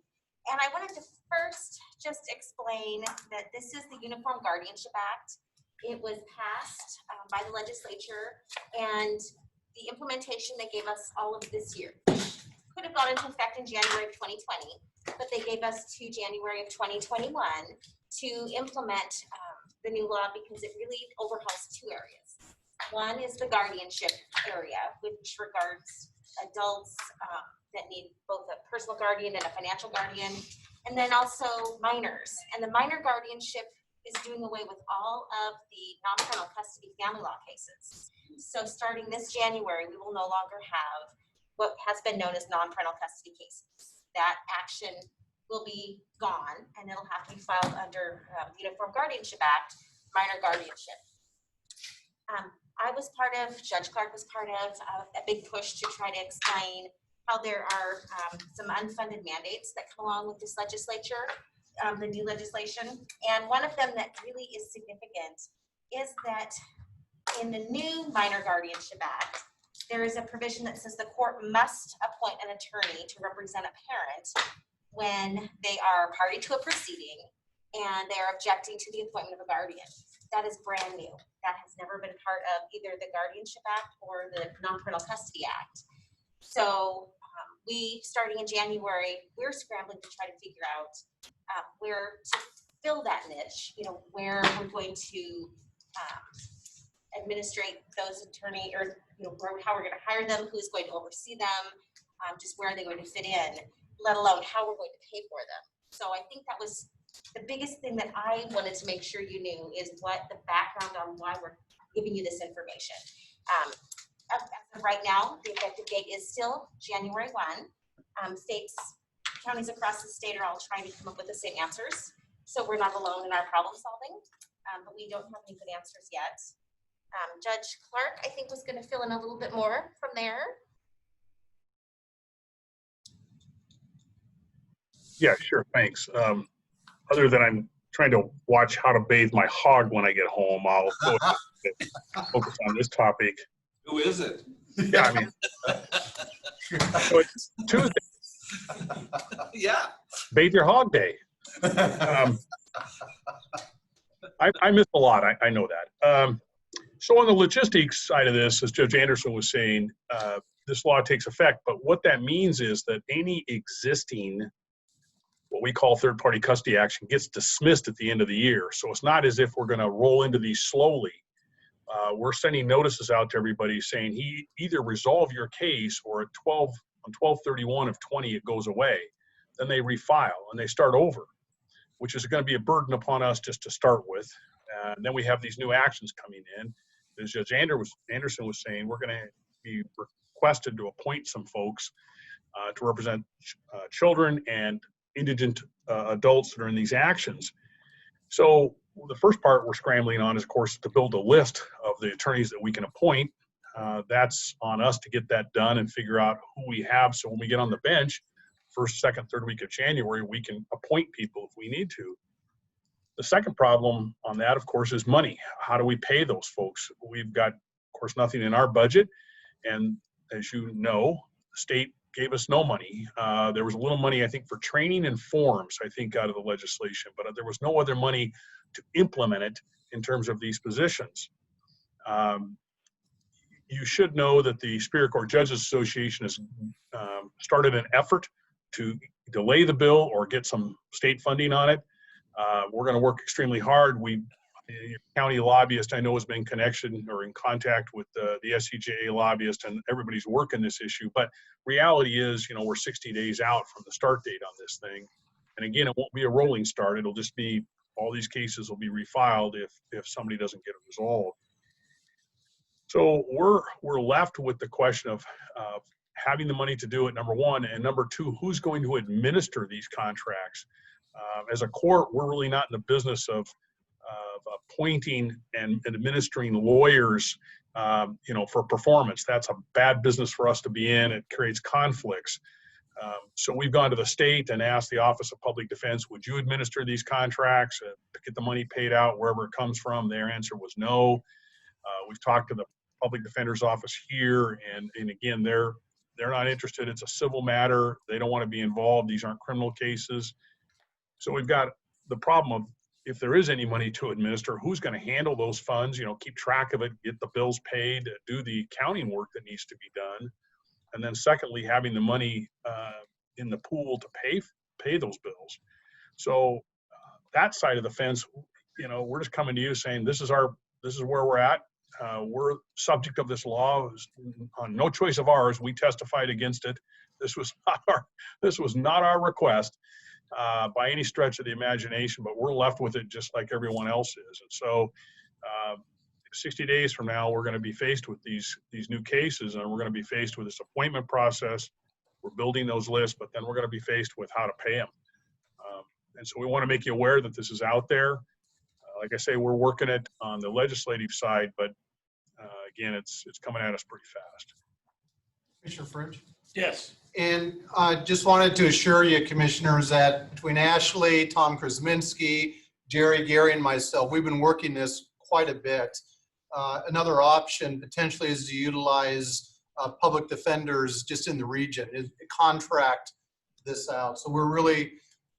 And I wanted to first just explain that this is the Uniform Guardianship Act. It was passed by the legislature, and the implementation they gave us all of this year could have gone into effect in January of 2020, but they gave us to January of 2021 to implement the new law because it really overhauls two areas. One is the guardianship area, which regards adults that need both a personal guardian and a financial guardian, and then also minors. And the minor guardianship is doing away with all of the non-parental custody family law cases. So starting this January, we will no longer have what has been known as non-parental custody cases. That action will be gone, and it'll have to be filed under the Uniform Guardianship Act, minor guardianship. I was part of, Judge Clark was part of a big push to try to explain how there are some unfunded mandates that come along with this legislature, the new legislation. And one of them that really is significant is that in the new Minor Guardianship Act, there is a provision that says the court must appoint an attorney to represent a parent when they are party to a proceeding and they are objecting to the appointment of a guardian. That is brand new. That has never been part of either the Guardianship Act or the Non-Parental Custody Act. So we, starting in January, we're scrambling to try to figure out where to fill that niche, where we're going to administrate those attorney, or how we're going to hire them, who's going to oversee them, just where are they going to fit in, let alone how we're going to pay for them. So I think that was the biggest thing that I wanted to make sure you knew, is what the background on why we're giving you this information. As of right now, the effective date is still January 1. States, counties across the state are all trying to come up with the same answers. So we're not alone in our problem solving, but we don't have any good answers yet. Judge Clark, I think, was going to fill in a little bit more from there. Yeah, sure, thanks. Other than I'm trying to watch how to bathe my hog when I get home, I'll go ahead and focus on this topic. Who is it? Yeah, I mean, so it's Tuesday, Yeah. bathe your hog day. I miss a lot, I know that. So on the logistics side of this, as Judge Anderson was saying, this law takes effect, but what that means is that any existing, what we call third-party custody action, gets dismissed at the end of the year. So it's not as if we're going to roll into these slowly. We're sending notices out to everybody saying he either resolve your case or at 12/31 of 20 it goes away. Then they refile and they start over, which is going to be a burden upon us just to start with. And then we have these new actions coming in. As Judge Anderson was saying, we're going to be requested to appoint some folks to represent children and indigent adults that are in these actions. So the first part we're scrambling on is, of course, to build a list of the attorneys that we can appoint. That's on us to get that done and figure out who we have. So when we get on the bench, first, second, third week of January, we can appoint people if we need to. The second problem on that, of course, is money. How do we pay those folks? We've got, of course, nothing in our budget. And as you know, the state gave us no money. There was a little money, I think, for training and forms, I think, out of the legislation, but there was no other money to implement it in terms of these positions. You should know that the Superior Court Judges Association has started an effort to delay the bill or get some state funding on it. We're going to work extremely hard. County lobbyist I know has been in contact with the SCJA lobbyist, and everybody's working this issue. But reality is, we're 60 days out from the start date on this thing. And again, it won't be a rolling start. It'll just be all these cases will be refiled if somebody doesn't get it resolved. So we're left with the question of having the money to do it, number one, and number two, who's going to administer these contracts? As a court, we're really not in the business of appointing and administering lawyers, for performance. That's a bad business for us to be in. It creates conflicts. So we've gone to the state and asked the Office of Public Defense, would you administer these contracts, get the money paid out wherever it comes from? Their answer was no. We've talked to the Public Defender's Office here, and again, they're not interested. It's a civil matter. They don't want to be involved. These aren't criminal cases. So we've got the problem of, if there is any money to administer, who's going to handle those funds, keep track of it, get the bills paid, do the accounting work that needs to be done. And then secondly, having the money in the pool to pay those bills. So that side of the fence, we're just coming to you saying, this is where we're at. We're subject of this law on no choice of ours. We testified against it. This was not our request by any stretch of the imagination, but we're left with it just like everyone else is. And so 60 days from now, we're going to be faced with these new cases, and we're going to be faced with this appointment process. We're building those lists, but then we're going to be faced with how to pay them. And so we want to make you aware that this is out there. Like I say, we're working it on the legislative side, but again, it's coming at us pretty fast. Commissioner French? Yes. And I just wanted to assure you, commissioners, that between Ashley, Tom Krasinski, Jerry, Gary, and myself, we've been working this quite a bit. Another option potentially is to utilize public defenders just in the region, contract this out. So we're really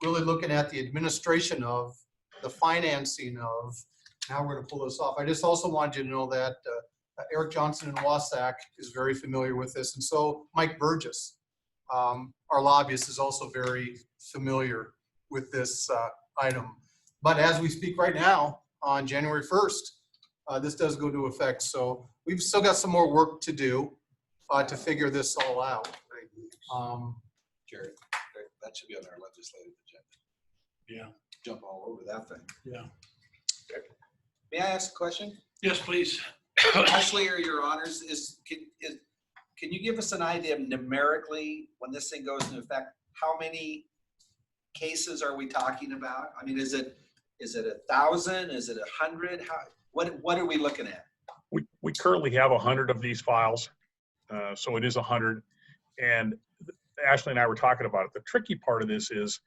looking at the administration of, the financing of, how we're going to pull this off. I just also wanted you to know that Eric Johnson in Wasack is very familiar with this, and so Mike Burgess, our lobbyist, is also very familiar with this item. But as we speak right now, on January 1st, this does go into effect. So we've still got some more work to do to figure this all out. Jerry, that should be on our legislative agenda. Yeah. Jump all over that thing. Yeah. May I ask a question? Yes, please. Ashley or your honors, can you give us an idea numerically when this thing goes into effect? How many cases are we talking about? I mean, is it 1,000? Is it 100? What are we looking at? We currently have 100 of these files, so it is 100. And Ashley and I were talking about it. The tricky part of this is,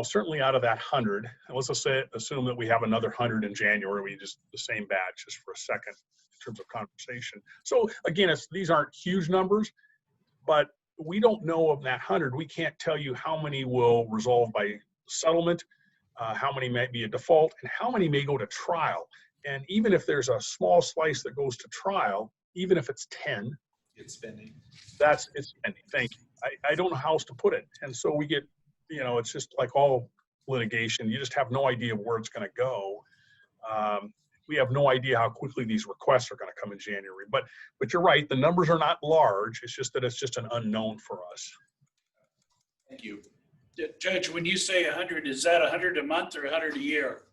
certainly out of that 100, and let's just assume that we have another 100 in January. We just the same batch, just for a second, in terms of conversation. So again, these aren't huge numbers, but we don't know of that 100. We can't tell you how many will resolve by settlement, how many might be a default, and how many may go to trial. And even if there's a small slice that goes to trial, even if it's 10, it's spending. It's spending. Thank you. I don't know how else to put it. And so we get, it's just like all litigation. You just have no idea where it's going to go. We have no idea how quickly these requests are going to come in January. But you're right. The numbers are not large. It's just that it's just an unknown for us. Thank you. Judge, when you say 100, is that 100 a month or 100 a year?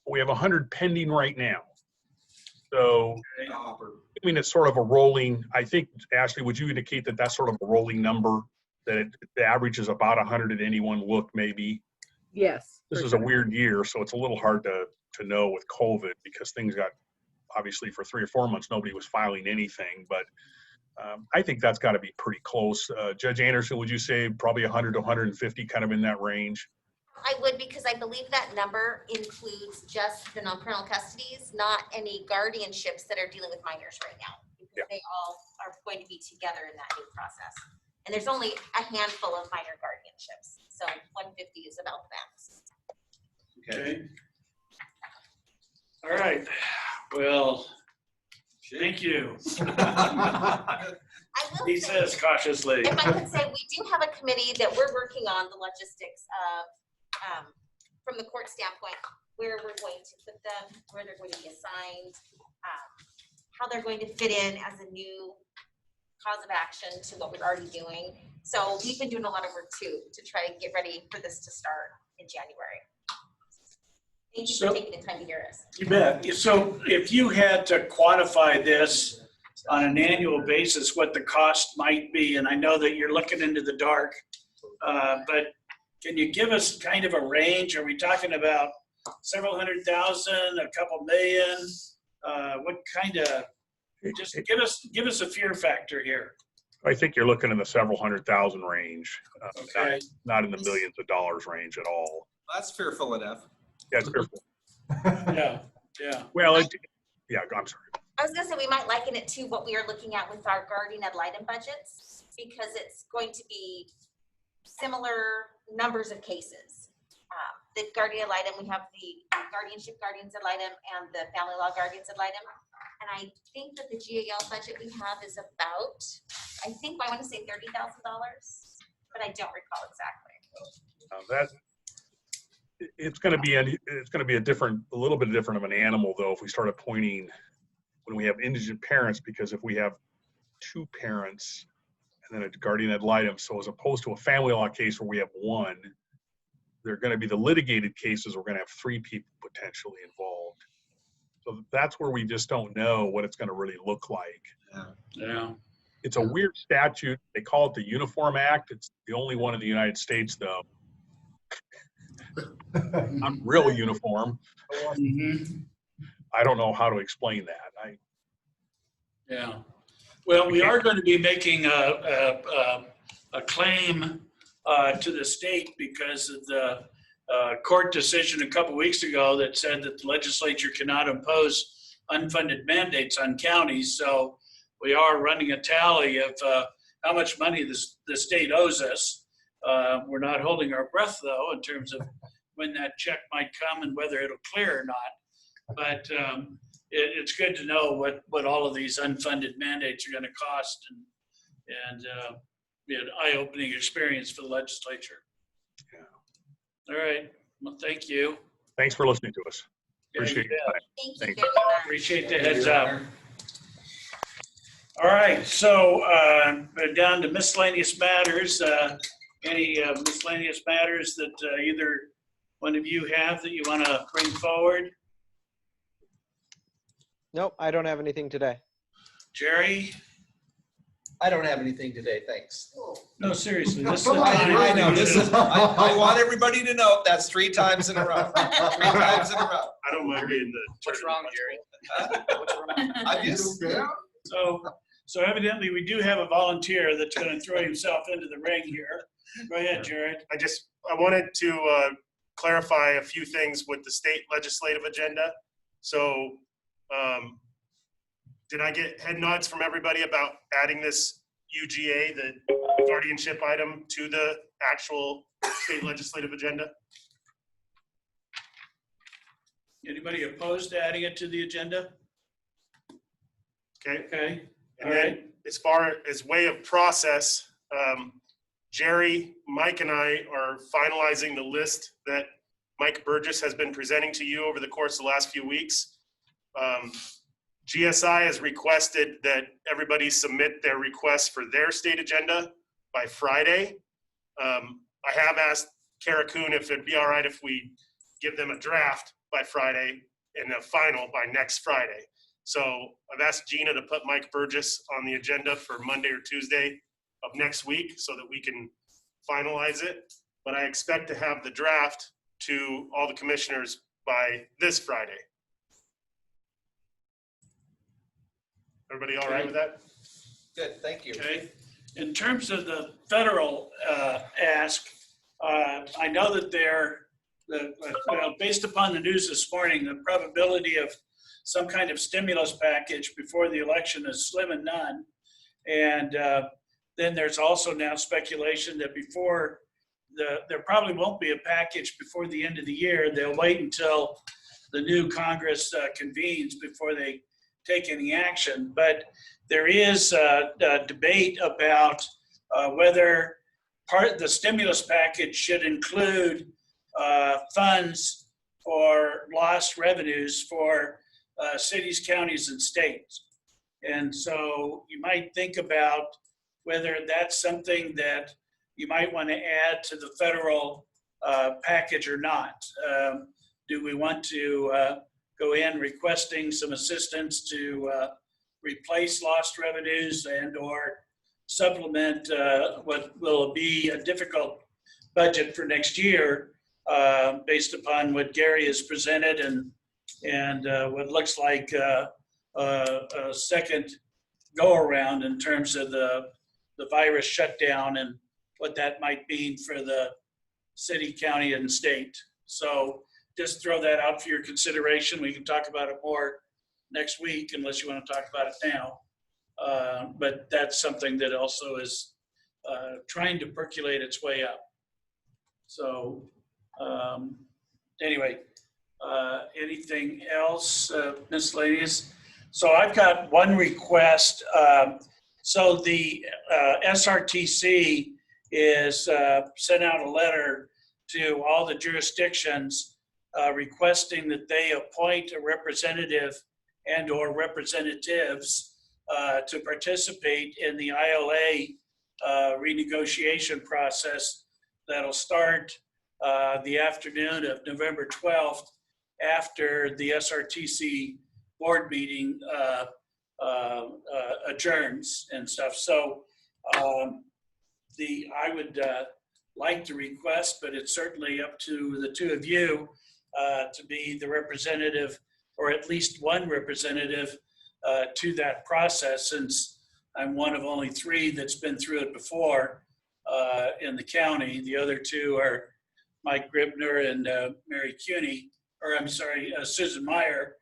We have 100 pending right now. So, I mean, it's sort of a rolling, I think, Ashley, would you indicate that that's sort of a rolling number, that the average is about 100 at any one look, maybe? Yes. This is a weird year, so it's a little hard to know with COVID, because things got, obviously for 3 or 4 months, nobody was filing anything, but I think that's got to be pretty close. Judge Anderson, would you say probably 100 to 150, kind of in that range? I would, because I believe that number includes just the non-parental custodies, not any guardianships that are dealing with minors right now. Because they all are going to be together in that new process. And there's only a handful of minor guardianships. So 150 is about the max. Okay. All right. Well, thank you. He says cautiously. If I could say, we do have a committee that we're working on the logistics of, from the court standpoint, where we're going to put them, where they're going to be assigned, how they're going to fit in as a new cause of action to what we're already doing. So we've been doing a lot of work too, to try to get ready for this to start in January. Thank you for taking the time to hear us. You bet. So if you had to quantify this on an annual basis, what the cost might be, and I know that you're looking into the dark, but can you give us kind of a range? Are we talking about several $100,000, a couple million? What kind of, just give us a fear factor here. I think you're looking in the several $100,000 range, Okay. not in the millions of dollars range at all. That's fearful enough. Yeah, it's fearful. Yeah. Well, I'm sorry. I was gonna say, we might liken it to what we are looking at with our guardian ad litem budgets, because it's going to be similar numbers of cases. The guardian ad litem, we have the guardianship guardians ad litem and the family law guardians ad litem. And I think that the GAL budget we have is about, I want to say $30,000, but I don't recall exactly. It's going to be a little bit different of an animal, though, if we start appointing when we have indigent parents, because if we have 2 parents and then a guardian ad litem, so as opposed to a family law case where we have 1, they're going to be the litigated cases. We're going to have 3 people potentially involved. So that's where we just don't know what it's going to really look like. Yeah. It's a weird statute. They call it the Uniform Act. It's the only one in the United States, though. Not real uniform. Mm-hmm. I don't know how to explain that. Yeah. Well, we are going to be making a claim to the state because of the court decision a couple weeks ago that said that the legislature cannot impose unfunded mandates on counties. So we are running a tally of how much money the state owes us. We're not holding our breath, though, in terms of when that check might come and whether it'll clear or not. But it's good to know what all of these unfunded mandates are going to cost, and be an eye-opening experience for the legislature. Yeah. All right. Well, thank you. Thanks for listening to us. Appreciate your time. Thank you. Appreciate the heads up. All right. So we're down to miscellaneous matters. Any miscellaneous matters that either one of you have that you want to bring forward? Nope, I don't have anything today. Jerry? I don't have anything today, thanks. No, seriously, this is. I know, this is, I want everybody to know that's 3 times in a row. 3 times in a row. I don't mind being the. What's wrong, Jerry? What's wrong? I just, So evidently, we do have a volunteer that's going to throw himself into the ring here. Go ahead, Jared. I wanted to clarify a few things with the state legislative agenda. So did I get head nods from everybody about adding this UGA, the guardianship item, to the actual state legislative agenda? Anybody opposed to adding it to the agenda? Okay. Okay. And then as far as way of process, Jerry, Mike, and I are finalizing the list that Mike Burgess has been presenting to you over the course of the last few weeks. GSI has requested that everybody submit their requests for their state agenda by Friday. I have asked Kara Kuhn if it'd be all right if we give them a draft by Friday and a final by next Friday. So I've asked Gina to put Mike Burgess on the agenda for Monday or Tuesday of next week so that we can finalize it. But I expect to have the draft to all the commissioners by this Friday. Everybody all right with that? good, thank you. Okay. In terms of the federal ask, I know that based upon the news this morning, the probability of some kind of stimulus package before the election is slim and none. And then there's also now speculation that there probably won't be a package before the end of the year. They'll wait until the new Congress convenes before they take any action. But there is a debate about whether part of the stimulus package should include funds for lost revenues for cities, counties, and states. And so you might think about whether that's something that you might want to add to the federal package or not. Do we want to go in requesting some assistance to replace lost revenues and or supplement what will be a difficult budget for next year based upon what Gary has presented and what looks like a second go around in terms of the virus shutdown and what that might mean for the city, county, and state. So just throw that out for your consideration. We can talk about it more next week unless you want to talk about it now. But that's something that also is trying to percolate its way up. So anyway, anything else, miscellaneous? So I've got one request. So the SRTC is sent out a letter to all the jurisdictions requesting that they appoint a representative and or representatives to participate in the ILA renegotiation process that'll start the afternoon of November 12th after the SRTC board meeting adjourns and stuff. So I would like to request, but it's certainly up to the two of you to be the representative or at least one representative to that process, since I'm one of only 3 that's been through it before in the county. The other 2 are Mike Gribner and Mary Cuny, or I'm sorry, Susan Meyer.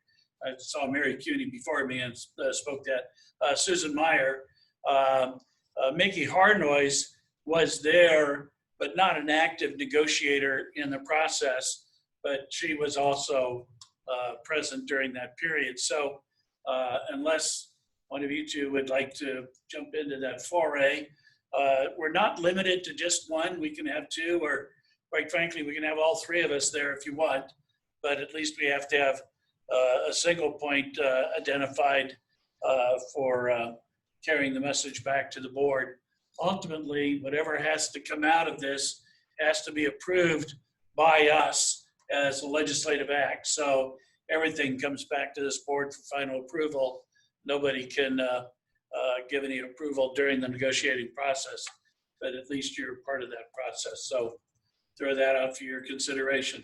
I saw Mary Cuny before me and spoke that. Susan Meyer. Mickey Harnois was there, but not an active negotiator in the process, but she was also present during that period. So unless one of you 2 would like to jump into that foray, we're not limited to just one. We can have 2, or quite frankly, we can have all 3 of us there if you want, but at least we have to have a single point identified for carrying the message back to the board. Ultimately, whatever has to come out of this has to be approved by us as a legislative act. So everything comes back to this board for final approval, nobody can give any approval during the negotiating process, but at least you're part of that process. So throw that out for your consideration.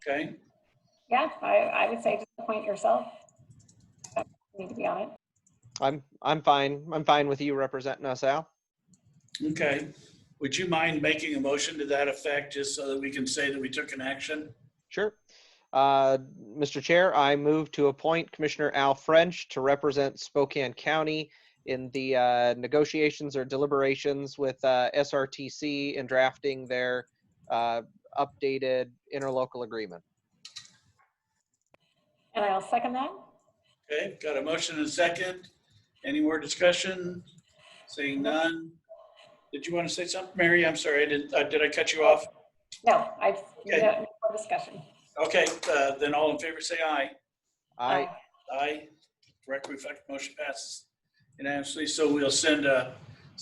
Okay. Yeah, I would say just appoint yourself. You need to be on it. I'm fine. I'm fine with you representing us, Al. Okay. Would you mind making a motion to that effect, just so that we can say that we took an action? Sure. Mr. Chair, I move to appoint Commissioner Al French to represent Spokane County in the negotiations or deliberations with SRTC in drafting their updated interlocal agreement. And I'll second that. Okay, got a motion and a second. Any more discussion? Seeing none. Did you want to say something, Mary? I'm sorry, did I cut you off? No, Okay. no more discussion. Okay, then all in favor say aye. Aye. Aye. Direct reflect motion passes unanimously. So we'll send a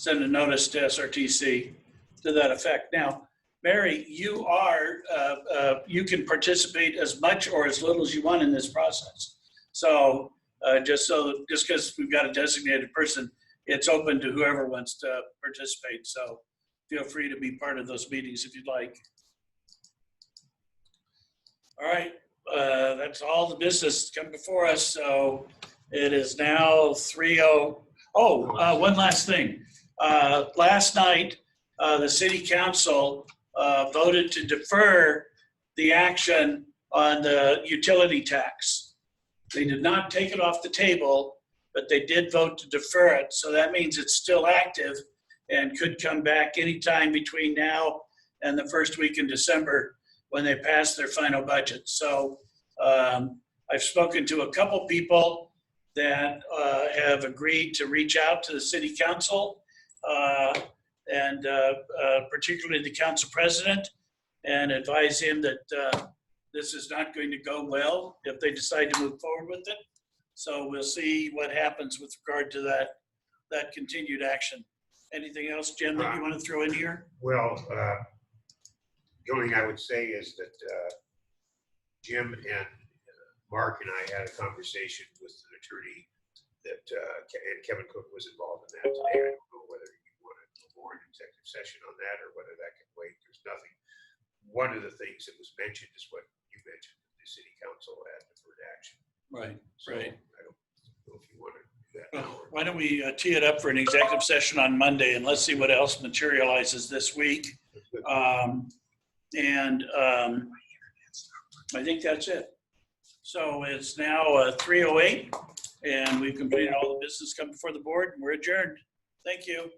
notice to SRTC to that effect. Now, Mary, you you can participate as much or as little as you want in this process. So just because we've got a designated person, it's open to whoever wants to participate. So feel free to be part of those meetings if you'd like. All right, that's all the business come before us. So it is now 3:00. Oh, one last thing. Last night, the city council voted to defer the action on the utility tax. They did not take it off the table, but they did vote to defer it. So that means it's still active and could come back anytime between now and the first week in December when they pass their final budget. So I've spoken to a couple people that have agreed to reach out to the city council and particularly the council president, and advise him that this is not going to go well if they decide to move forward with it. So we'll see what happens with regard to that continued action. Anything else, Jim, that you want to throw in here? Well, the only thing I would say is that Jim and Mark and I had a conversation with an attorney that, and Kevin Cook was involved in that today. I don't know whether you want to go more in executive session on that or whether that can wait. There's nothing. One of the things that was mentioned is what you mentioned, the city council had deferred action. Right, So right. I don't know if you want to do that now. Why don't we tee it up for an executive session on Monday, and let's see what else materializes this week. I think that's it. So it's now 3:08, and we've completed all the business come before the board, and we're adjourned. Thank you.